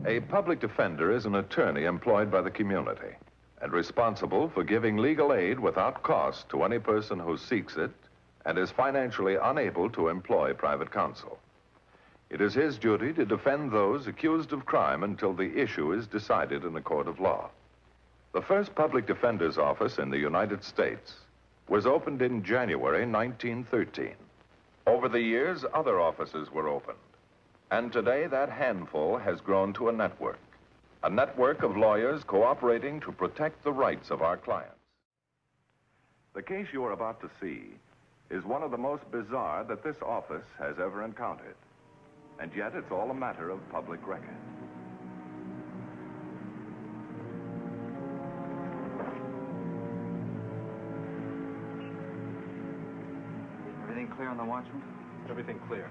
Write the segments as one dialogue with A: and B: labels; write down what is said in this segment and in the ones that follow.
A: A public defender is an attorney employed by the community and responsible for giving legal aid without cost to any person who seeks it and is financially unable to employ private counsel. It is his duty to defend those accused of crime until the issue is decided in a court of law. The first public defender's office in the United States was opened in January 1913. Over the years, other offices were opened. And today, that handful has grown to a network of lawyers cooperating to protect the rights of our clients. The case you are about to see is one of the most bizarre that this office has ever encountered. And yet, it's all a matter of public record.
B: Everything clear on the watchman?
C: Everything clear.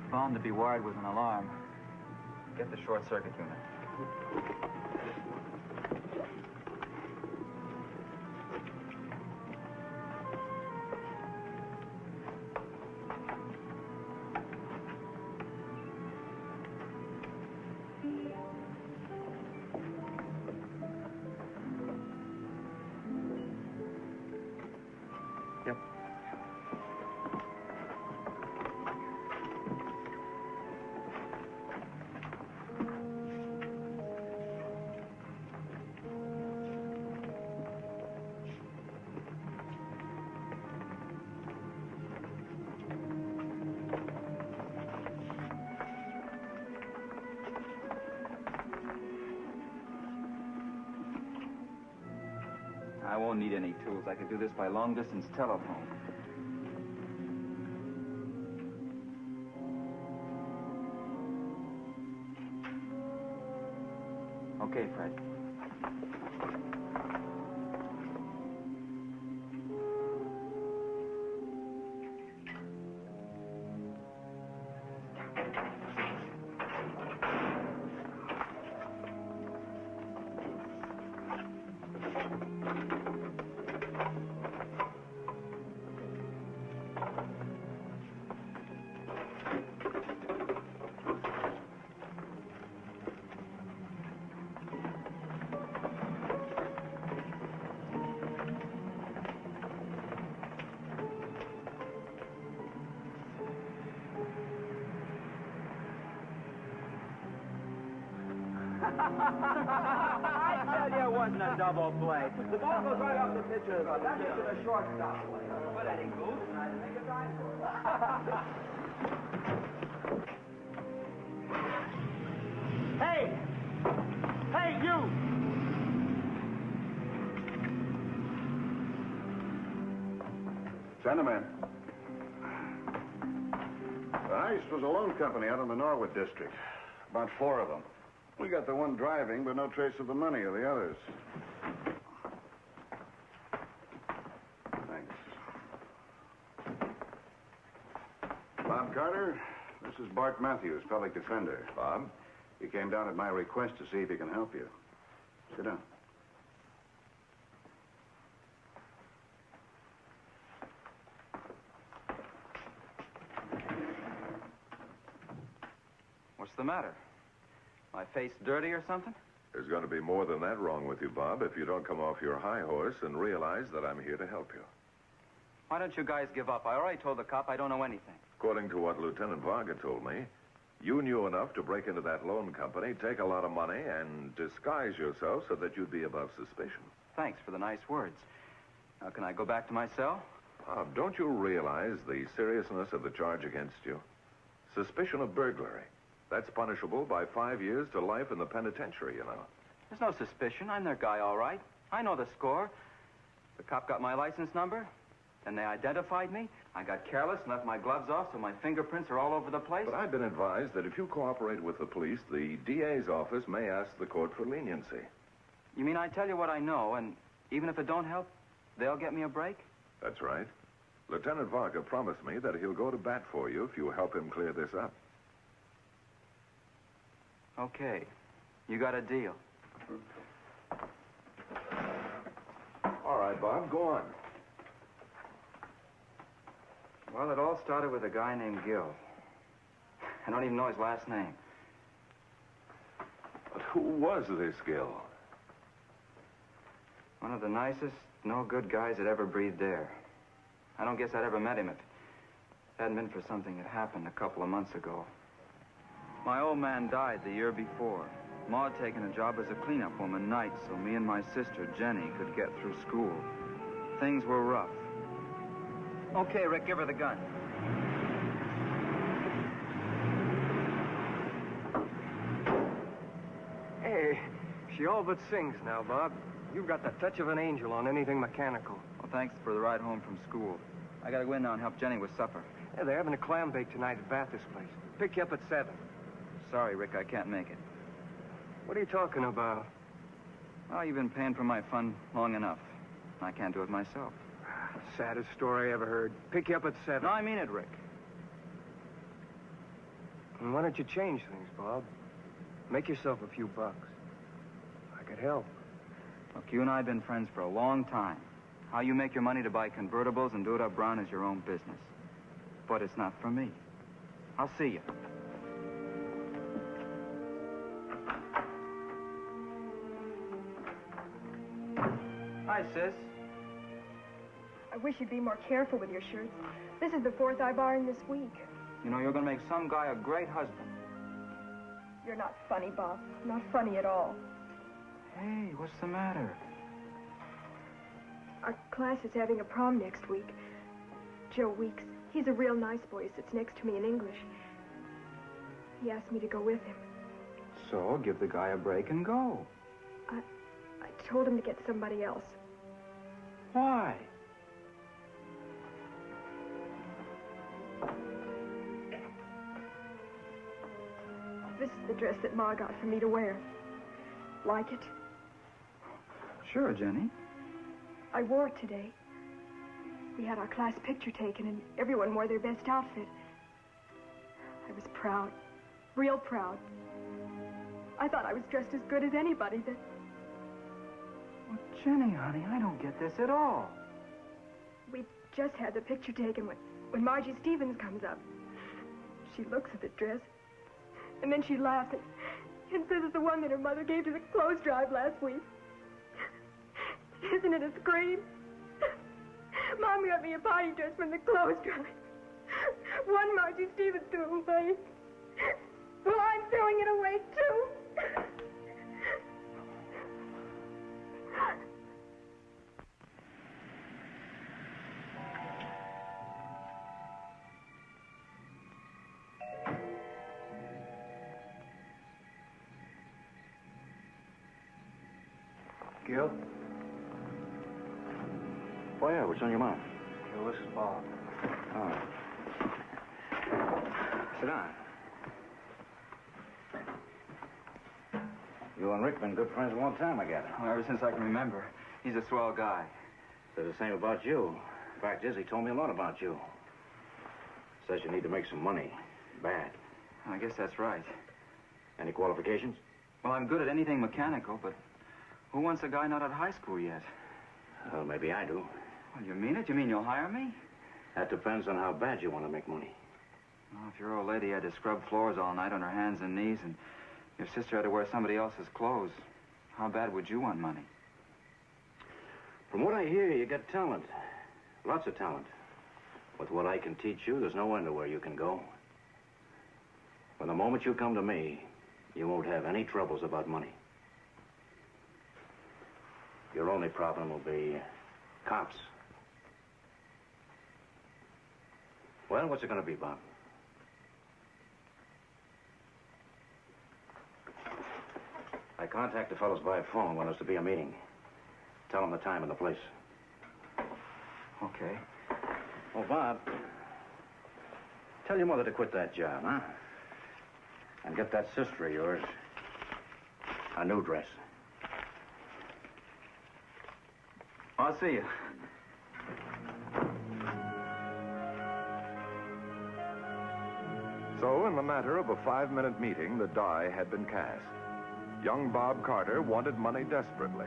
B: It's bound to be wired with an alarm. Get the short circuit unit.
C: Yep.
B: I won't need any tools. I can do this by long-distance telephone. Okay, Fred.
D: I tell you, it wasn't a double play. The ball goes right off the pitcher's glove. That makes it a shortstop play. But Eddie Goose and I didn't make a dime for it. Hey! Hey, you!
E: Gentlemen, the Ice was a loan company out in the Norwood district. About 4 of them. We got the one driving, but no trace of the money of the others. Thanks. Bob Carter, this is Bart Matthews, public defender.
A: Bob?
E: He came down at my request to see if he can help you. Sit down.
B: What's the matter? My face dirty or something?
A: There's going to be more than that wrong with you, Bob, if you don't come off your high horse and realize that I'm here to help you.
B: Why don't you guys give up? I already told the cop I don't know anything.
A: According to what Lieutenant Varga told me, you knew enough to break into that loan company, take a lot of money, and disguise yourself so that you'd be above suspicion.
B: Thanks for the nice words. Now, can I go back to my cell?
A: Bob, don't you realize the seriousness of the charge against you? Suspicion of burglary. That's punishable by 5 years to life in the penitentiary, you know.
B: There's no suspicion. I'm their guy, all right. I know the score. The cop got my license number, and they identified me. I got careless and left my gloves off, so my fingerprints are all over the place.
A: But I've been advised that if you cooperate with the police, the DA's office may ask the court for leniency.
B: You mean I tell you what I know, and even if it don't help, they'll get me a break?
A: That's right. Lieutenant Varga promised me that he'll go to bat for you if you help him clear this up.
B: Okay. You got a deal.
A: All right, Bob, go on.
B: Well, it all started with a guy named Gil. I don't even know his last name.
A: But who was this Gil?
B: One of the nicest, no-good guys that ever breathed air. I don't guess I'd ever met him if it hadn't been for something that happened a couple of months ago. My old man died the year before. Ma had taken a job as a cleanup woman nights so me and my sister, Jenny, could get through school. Things were rough. Okay, Rick, give her the gun.
C: Hey, she all but sings now, Bob. You've got the touch of an angel on anything mechanical.
B: Well, thanks for the ride home from school. I gotta go in now and help Jenny with supper.
C: Yeah, they're having a clam bake tonight at Bathurst Place. Pick you up at 7.
B: Sorry, Rick, I can't make it.
C: What are you talking about?
B: Well, you've been paying for my fun long enough. I can't do it myself.
C: Saddest story I ever heard. Pick you up at 7.
B: No, I mean it, Rick.
C: And why don't you change things, Bob? Make yourself a few bucks. I could help.
B: Look, you and I have been friends for a long time. How you make your money to buy convertibles and do it up brown is your own business. But it's not for me. I'll see you. Hi, sis.
F: I wish you'd be more careful with your shirts. This is the 4th I've ironed this week.
B: You know, you're gonna make some guy a great husband.
F: You're not funny, Bob. Not funny at all.
B: Hey, what's the matter?
F: Our class is having a prom next week. Joe Weeks, he's a real nice boy. He sits next to me in English. He asked me to go with him.
B: So, give the guy a break and go.
F: I told him to get somebody else.
B: Why?
F: This is the dress that Ma got for me to wear. Like it?
B: Sure, Jenny.
F: I wore it today. We had our class picture taken, and everyone wore their best outfit. I was proud. Real proud. I thought I was dressed as good as anybody that...
B: Well, Jenny, honey, I don't get this at all.
F: We just had the picture taken when Margie Stevens comes up. She looks at the dress, and then she laughs and says it's the one that her mother gave to the clothes drive last week. Isn't it a scream? Mom got me a party dress from the clothes drive. One Margie Stevens threw away. Well, I'm throwing it away, too.
C: Gil?
E: Oh, yeah, what's on your mind?
C: Gil, this is Bob.
E: Oh. Sit down. You and Rick been good friends a long time, I gather.
B: Well, ever since I can remember. He's a swell guy.
E: Said the same about you. Fact is, he told me a lot about you. Says you need to make some money. Bad.
B: I guess that's right.
E: Any qualifications?
B: Well, I'm good at anything mechanical, but who wants a guy not at high school yet?
E: Well, maybe I do.
B: Well, you mean it? You mean you'll hire me?
E: That depends on how bad you want to make money.
B: Well, if your old lady had to scrub floors all night on her hands and knees and your sister had to wear somebody else's clothes, how bad would you want money?
E: From what I hear, you got talent. Lots of talent. With what I can teach you, there's no end to where you can go. From the moment you come to me, you won't have any troubles about money. Your only problem will be cops. Well, what's it going to be, Bob? I contact the fellows by phone when there's to be a meeting. Tell them the time and the place.
B: Okay.
E: Oh, Bob. Tell your mother to quit that job, huh? And get that sister of yours a new dress.
B: I'll see you.
A: So, in the matter of a 5-minute meeting, the die had been cast. Young Bob Carter wanted money desperately,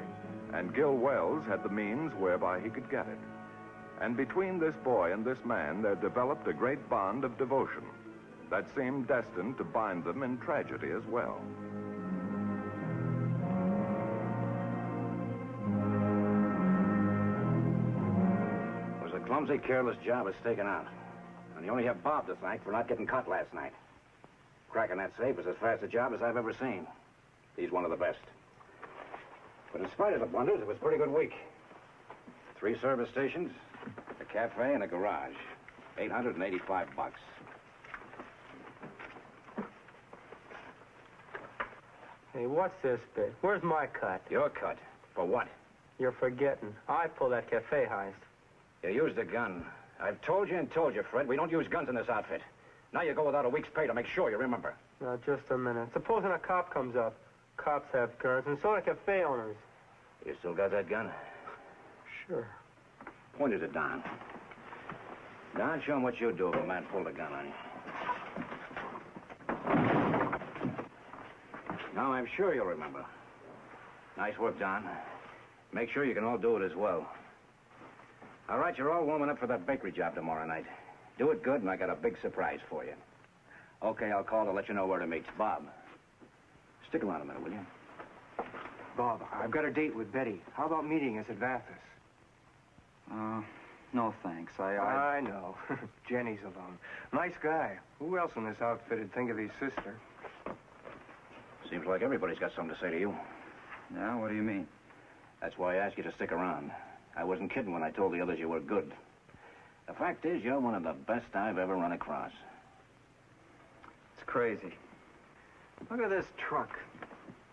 A: and Gil Wells had the means whereby he could get it. And between this boy and this man, there developed a great bond of devotion that seemed destined to bind them in tragedy as well.
E: It was a clumsy, careless job of staking out. And you only have Bob to thank for not getting caught last night. Cracking that safe was as fast a job as I've ever seen. He's one of the best. But in spite of the blunders, it was a pretty good week. 3 service stations, a cafe, and a garage. $885.
C: Hey, what's this bit? Where's my cut?
E: Your cut. For what?
C: You're forgetting. I pulled that cafe heist.
E: You used a gun. I've told you and told you, Fred, we don't use guns in this outfit. Now you go without a week's pay to make sure you remember.
C: Now, just a minute. Supposing a cop comes up. Cops have guns, and so do cafe owners.
E: You still got that gun?
C: Sure.
E: Point it at Don. Don, show him what you'd do if a man pulled a gun on you. Now, I'm sure you'll remember. Nice work, Don. Make sure you can all do it as well. All right, you're all warming up for that bakery job tomorrow night. Do it good, and I got a big surprise for you. Okay, I'll call to let you know where to meet. Bob, stick around a minute, will you?
C: Bob, I've got a date with Betty. How about meeting us at Vathis?
B: No thanks.
C: I know. Jenny's alone. Nice guy. Who else in this outfit would think of his sister?
E: Seems like everybody's got something to say to you.
B: Yeah, what do you mean?
E: That's why I asked you to stick around. I wasn't kidding when I told the others you were good. The fact is, you're one of the best I've ever run across.
B: It's crazy. Look at this truck.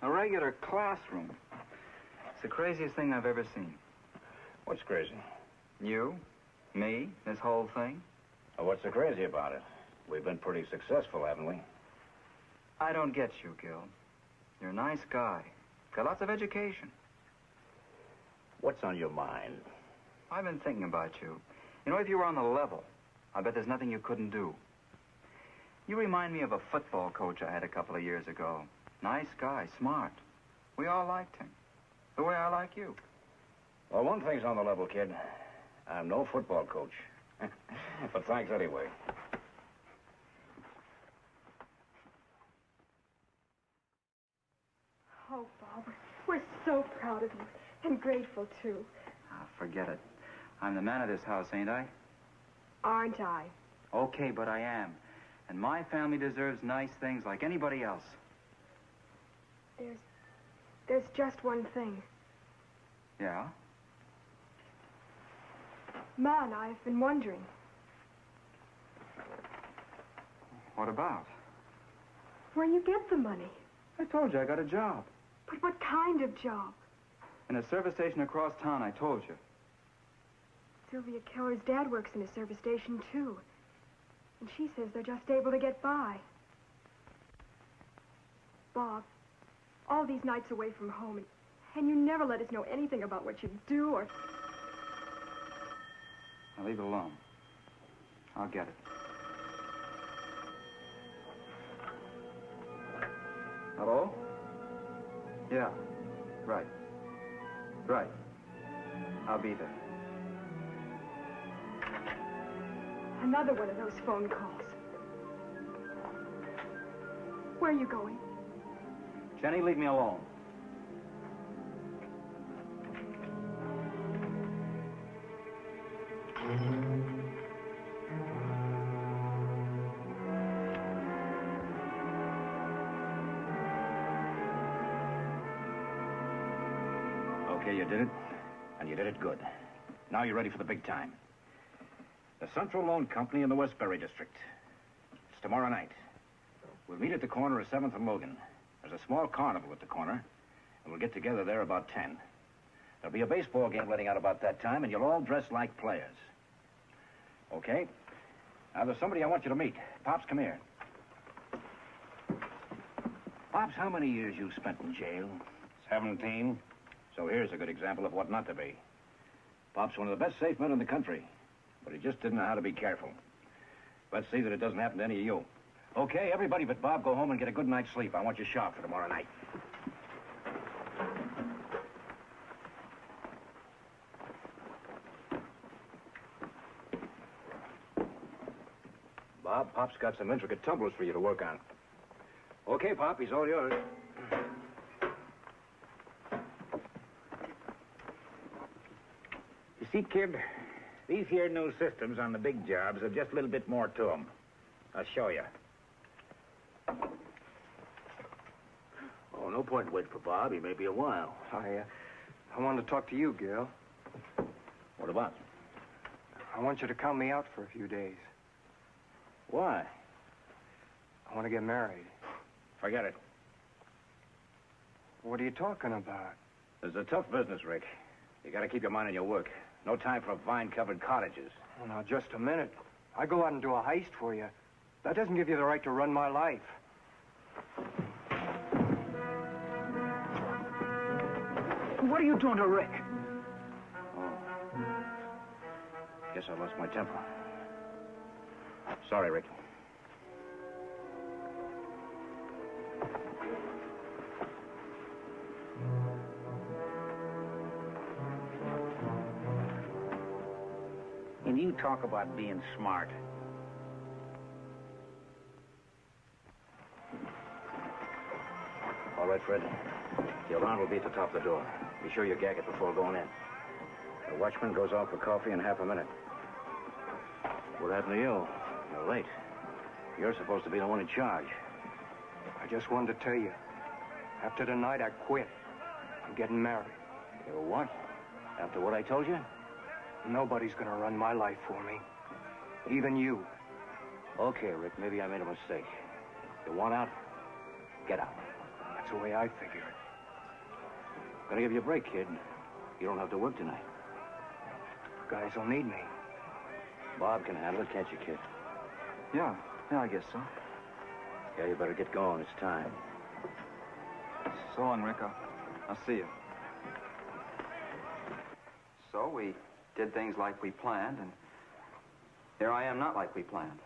B: A regular classroom. It's the craziest thing I've ever seen.
E: What's crazy?
B: You, me, this whole thing.
E: Oh, what's so crazy about it? We've been pretty successful, haven't we?
B: I don't get you, Gil. You're a nice guy. Got lots of education.
E: What's on your mind?
B: I've been thinking about you. You know, if you were on the level, I bet there's nothing you couldn't do. You remind me of a football coach I had a couple of years ago. Nice guy, smart. We all liked him. The way I like you.
E: Well, one thing's on the level, kid. I'm no football coach. But thanks anyway.
F: Oh, Bob, we're so proud of you. And grateful, too.
B: Ah, forget it. I'm the man of this house, ain't I?
F: Aren't I?
B: Okay, but I am. And my family deserves nice things like anybody else.
F: There's just one thing.
B: Yeah?
F: Ma and I have been wondering.
B: What about?
F: Where you get the money.
B: I told you I got a job.
F: But what kind of job?
B: In a service station across town, I told you.
F: Sylvia Keller's dad works in a service station, too. And she says they're just able to get by. Bob, all these nights away from home, and you never let us know anything about what you do or...
B: Now leave it alone. I'll get it. Hello? Yeah. Right. Right. I'll be there.
F: Another one of those phone calls. Where are you going?
B: Jenny, leave me alone.
E: Okay, you did it, and you did it good. Now you're ready for the big time. The Central Loan Company in the Westbury District. It's tomorrow night. We'll meet at the corner of 7th and Logan. There's a small carnival at the corner, and we'll get together there about 10. There'll be a baseball game letting out about that time, and you'll all dress like players. Okay? Now, there's somebody I want you to meet. Pops, come here. Pops, how many years you spent in jail?
G: 17.
E: So here's a good example of what not to be. Pop's one of the best safe men in the country, but he just didn't know how to be careful. Let's see that it doesn't happen to any of you. Okay, everybody but Bob, go home and get a good night's sleep. I want you sharp for tomorrow night. Bob. Pop's got some intricate tumblers for you to work on. Okay, Pop, he's all yours.
G: You see, kid, these here new systems on the big jobs have just a little bit more to them. I'll show you.
E: Oh, no point in waiting for Bob. He may be a while.
C: I wanted to talk to you, Gil.
E: What about?
C: I want you to count me out for a few days.
E: Why?
C: I want to get married.
G: Forget it.
C: What are you talking about?
G: It's a tough business, Rick. You gotta keep your mind on your work. No time for vine-covered cottages.
C: Well, now, just a minute. I go out and do a heist for you. That doesn't give you the right to run my life.
G: What are you doing to Rick?
E: Oh. Guess I lost my temper. Sorry, Rick.
G: And you talk about being smart.
E: All right, Fred. The alarm will be at the top of the door. Be sure you gag it before going in. The watchman goes off for coffee in half a minute. What happened to you? You're late. You're supposed to be the one in charge.
C: I just wanted to tell you. After tonight, I quit. I'm getting married.
E: You what? After what I told you?
C: Nobody's gonna run my life for me. Even you.
E: Okay, Rick, maybe I made a mistake. You want out? Get out.
C: That's the way I figure it.
E: Gonna give you a break, kid. You don't have to work tonight.
C: Guys will need me.
E: Bob can handle it, can't you, kid?
B: Yeah, I guess so.
E: Yeah, you better get going. It's time.
B: So long, Rick. I'll see you. So we did things like we planned, and here I am not like we planned.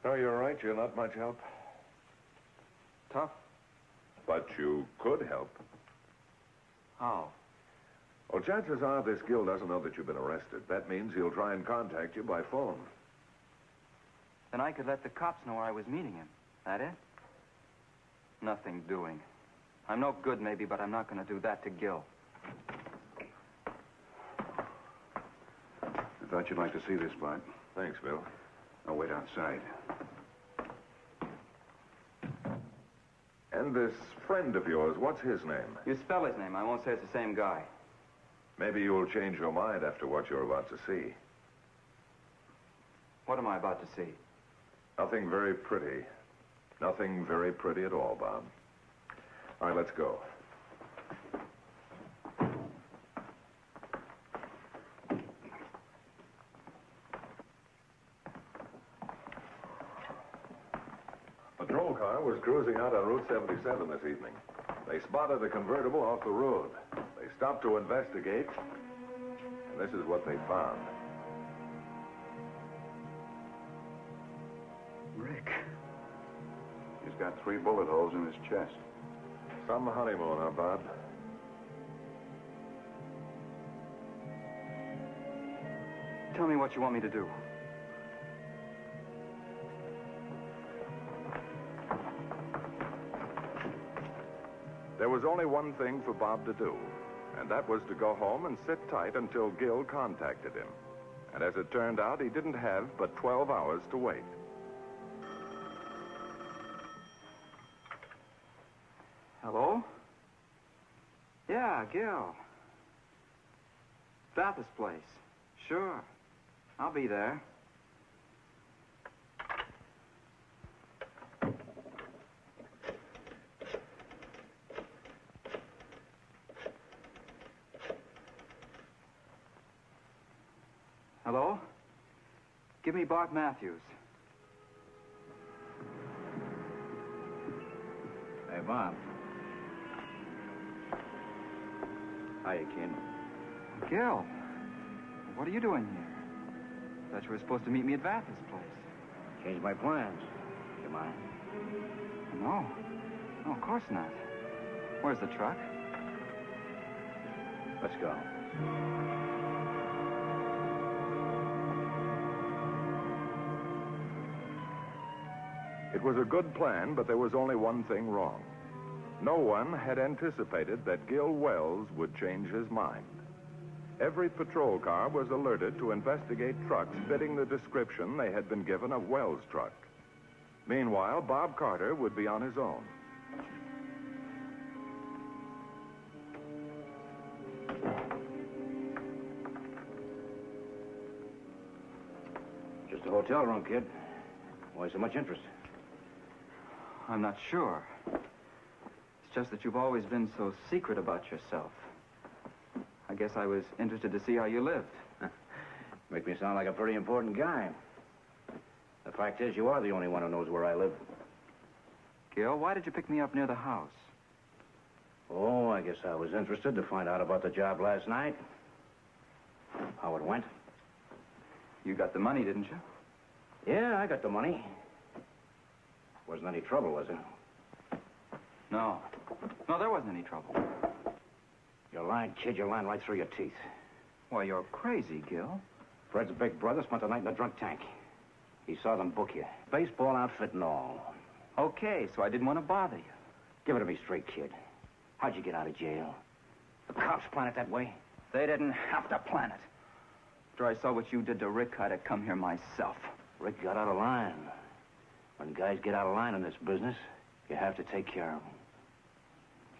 A: No, you're right. You're not much help.
B: Tough?
A: But you could help.
B: How?
A: Well, chances are this Gil doesn't know that you've been arrested. That means he'll try and contact you by phone.
B: Then I could let the cops know where I was meeting him. That it? Nothing doing. I'm no good, maybe, but I'm not going to do that to Gil.
H: I thought you'd like to see this, Bart.
A: Thanks, Bill.
H: I'll wait outside.
A: And this friend of yours, what's his name?
B: You spell his name. I won't say it's the same guy.
A: Maybe you'll change your mind after what you're about to see.
B: What am I about to see?
A: Nothing very pretty. Nothing very pretty at all, Bob. All right, let's go. A patrol car was cruising out on Route 77 this evening. They spotted a convertible off the road. They stopped to investigate, and this is what they found.
B: Rick.
H: He's got 3 bullet holes in his chest.
A: Some honeymooner, Bob.
B: Tell me what you want me to do.
A: There was only one thing for Bob to do, and that was to go home and sit tight until Gil contacted him. And as it turned out, he didn't have but 12 hours to wait.
B: Hello? Yeah, Gil. Bathurst place. Sure. I'll be there. Hello? Give me Bart Matthews.
E: Hey, Bob. Hiya, kid.
B: Gil, what are you doing here? Thought you were supposed to meet me at Bathurst place.
E: Changed my plans. You mind?
B: No, of course not. Where's the truck?
E: Let's go.
A: It was a good plan, but there was only one thing wrong. No one had anticipated that Gil Wells would change his mind. Every patrol car was alerted to investigate trucks fitting the description they had been given of Wells' truck. Meanwhile, Bob Carter would be on his own.
E: Just a hotel room, kid. Why so much interest?
B: I'm not sure. It's just that you've always been so secret about yourself. I guess I was interested to see how you lived.
E: Make me sound like a pretty important guy. The fact is, you are the only one who knows where I live.
B: Gil, why did you pick me up near the house?
E: Oh, I guess I was interested to find out about the job last night. How it went.
B: You got the money, didn't you?
E: Yeah, I got the money. Wasn't any trouble, was there?
B: No. No, there wasn't any trouble.
E: You're lying, kid. You're lying right through your teeth.
B: Why, you're crazy, Gil.
E: Fred's big brother spent the night in a drunk tank. He saw them book you. Baseball outfit and all.
B: Okay, so I didn't want to bother you.
E: Give it to me straight, kid. How'd you get out of jail? The cops plan it that way?
B: They didn't have to plan it. After I saw what you did to Rick, I'd have come here myself.
E: Rick got out of line. When guys get out of line in this business, you have to take care of them.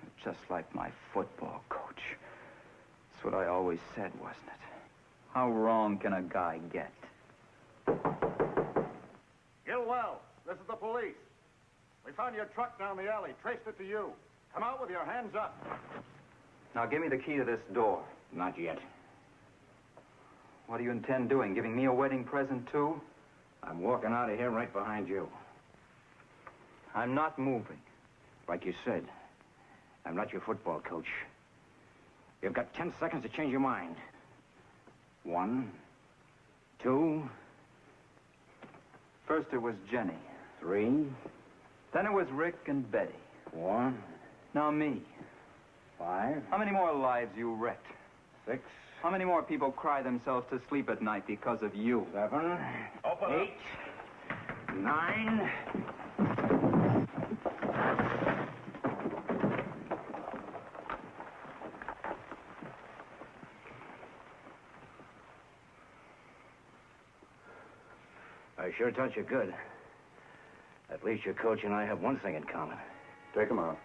B: You're just like my football coach. That's what I always said, wasn't it? How wrong can a guy get?
H: Gil Wells, this is the police. We found your truck down the alley, traced it to you. Come out with your hands up.
B: Now, give me the key to this door.
E: Not yet.
B: What do you intend doing? Giving me a wedding present, too?
E: I'm walking out of here right behind you.
B: I'm not moving.
E: Like you said, I'm not your football coach. You've got 10 seconds to change your mind. 1, 2...
B: First it was Jenny.
E: 3...
B: Then it was Rick and Betty.
E: 4...
B: Now me.
E: 5...
B: How many more lives you wrecked?
E: 6...
B: How many more people cry themselves to sleep at night because of you?
E: 7... 8... 9... I sure taught you good. At least your coach and I have one thing in common.
H: Take him out.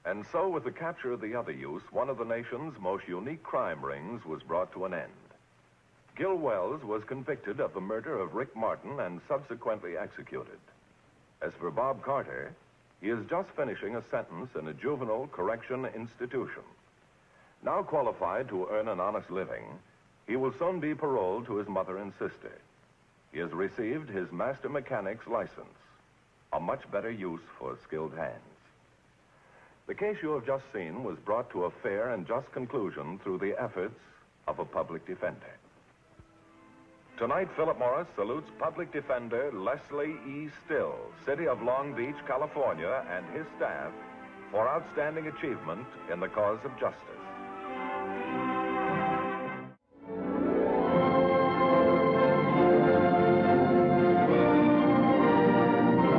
A: And so, with the capture of the other youth, one of the nation's most unique crime rings was brought to an end. Gil Wells was convicted of the murder of Rick Martin and subsequently executed. As for Bob Carter, he is just finishing a sentence in a juvenile correction institution. Now qualified to earn an honest living, he will soon be paroled to his mother and sister. He has received his master mechanic's license, a much better use for skilled hands. The case you have just seen was brought to a fair and just conclusion through the efforts of a public defender. Tonight, Philip Morris salutes Public Defender Leslie E. Still, City of Long Beach, California, and his staff for outstanding achievement in the cause of justice.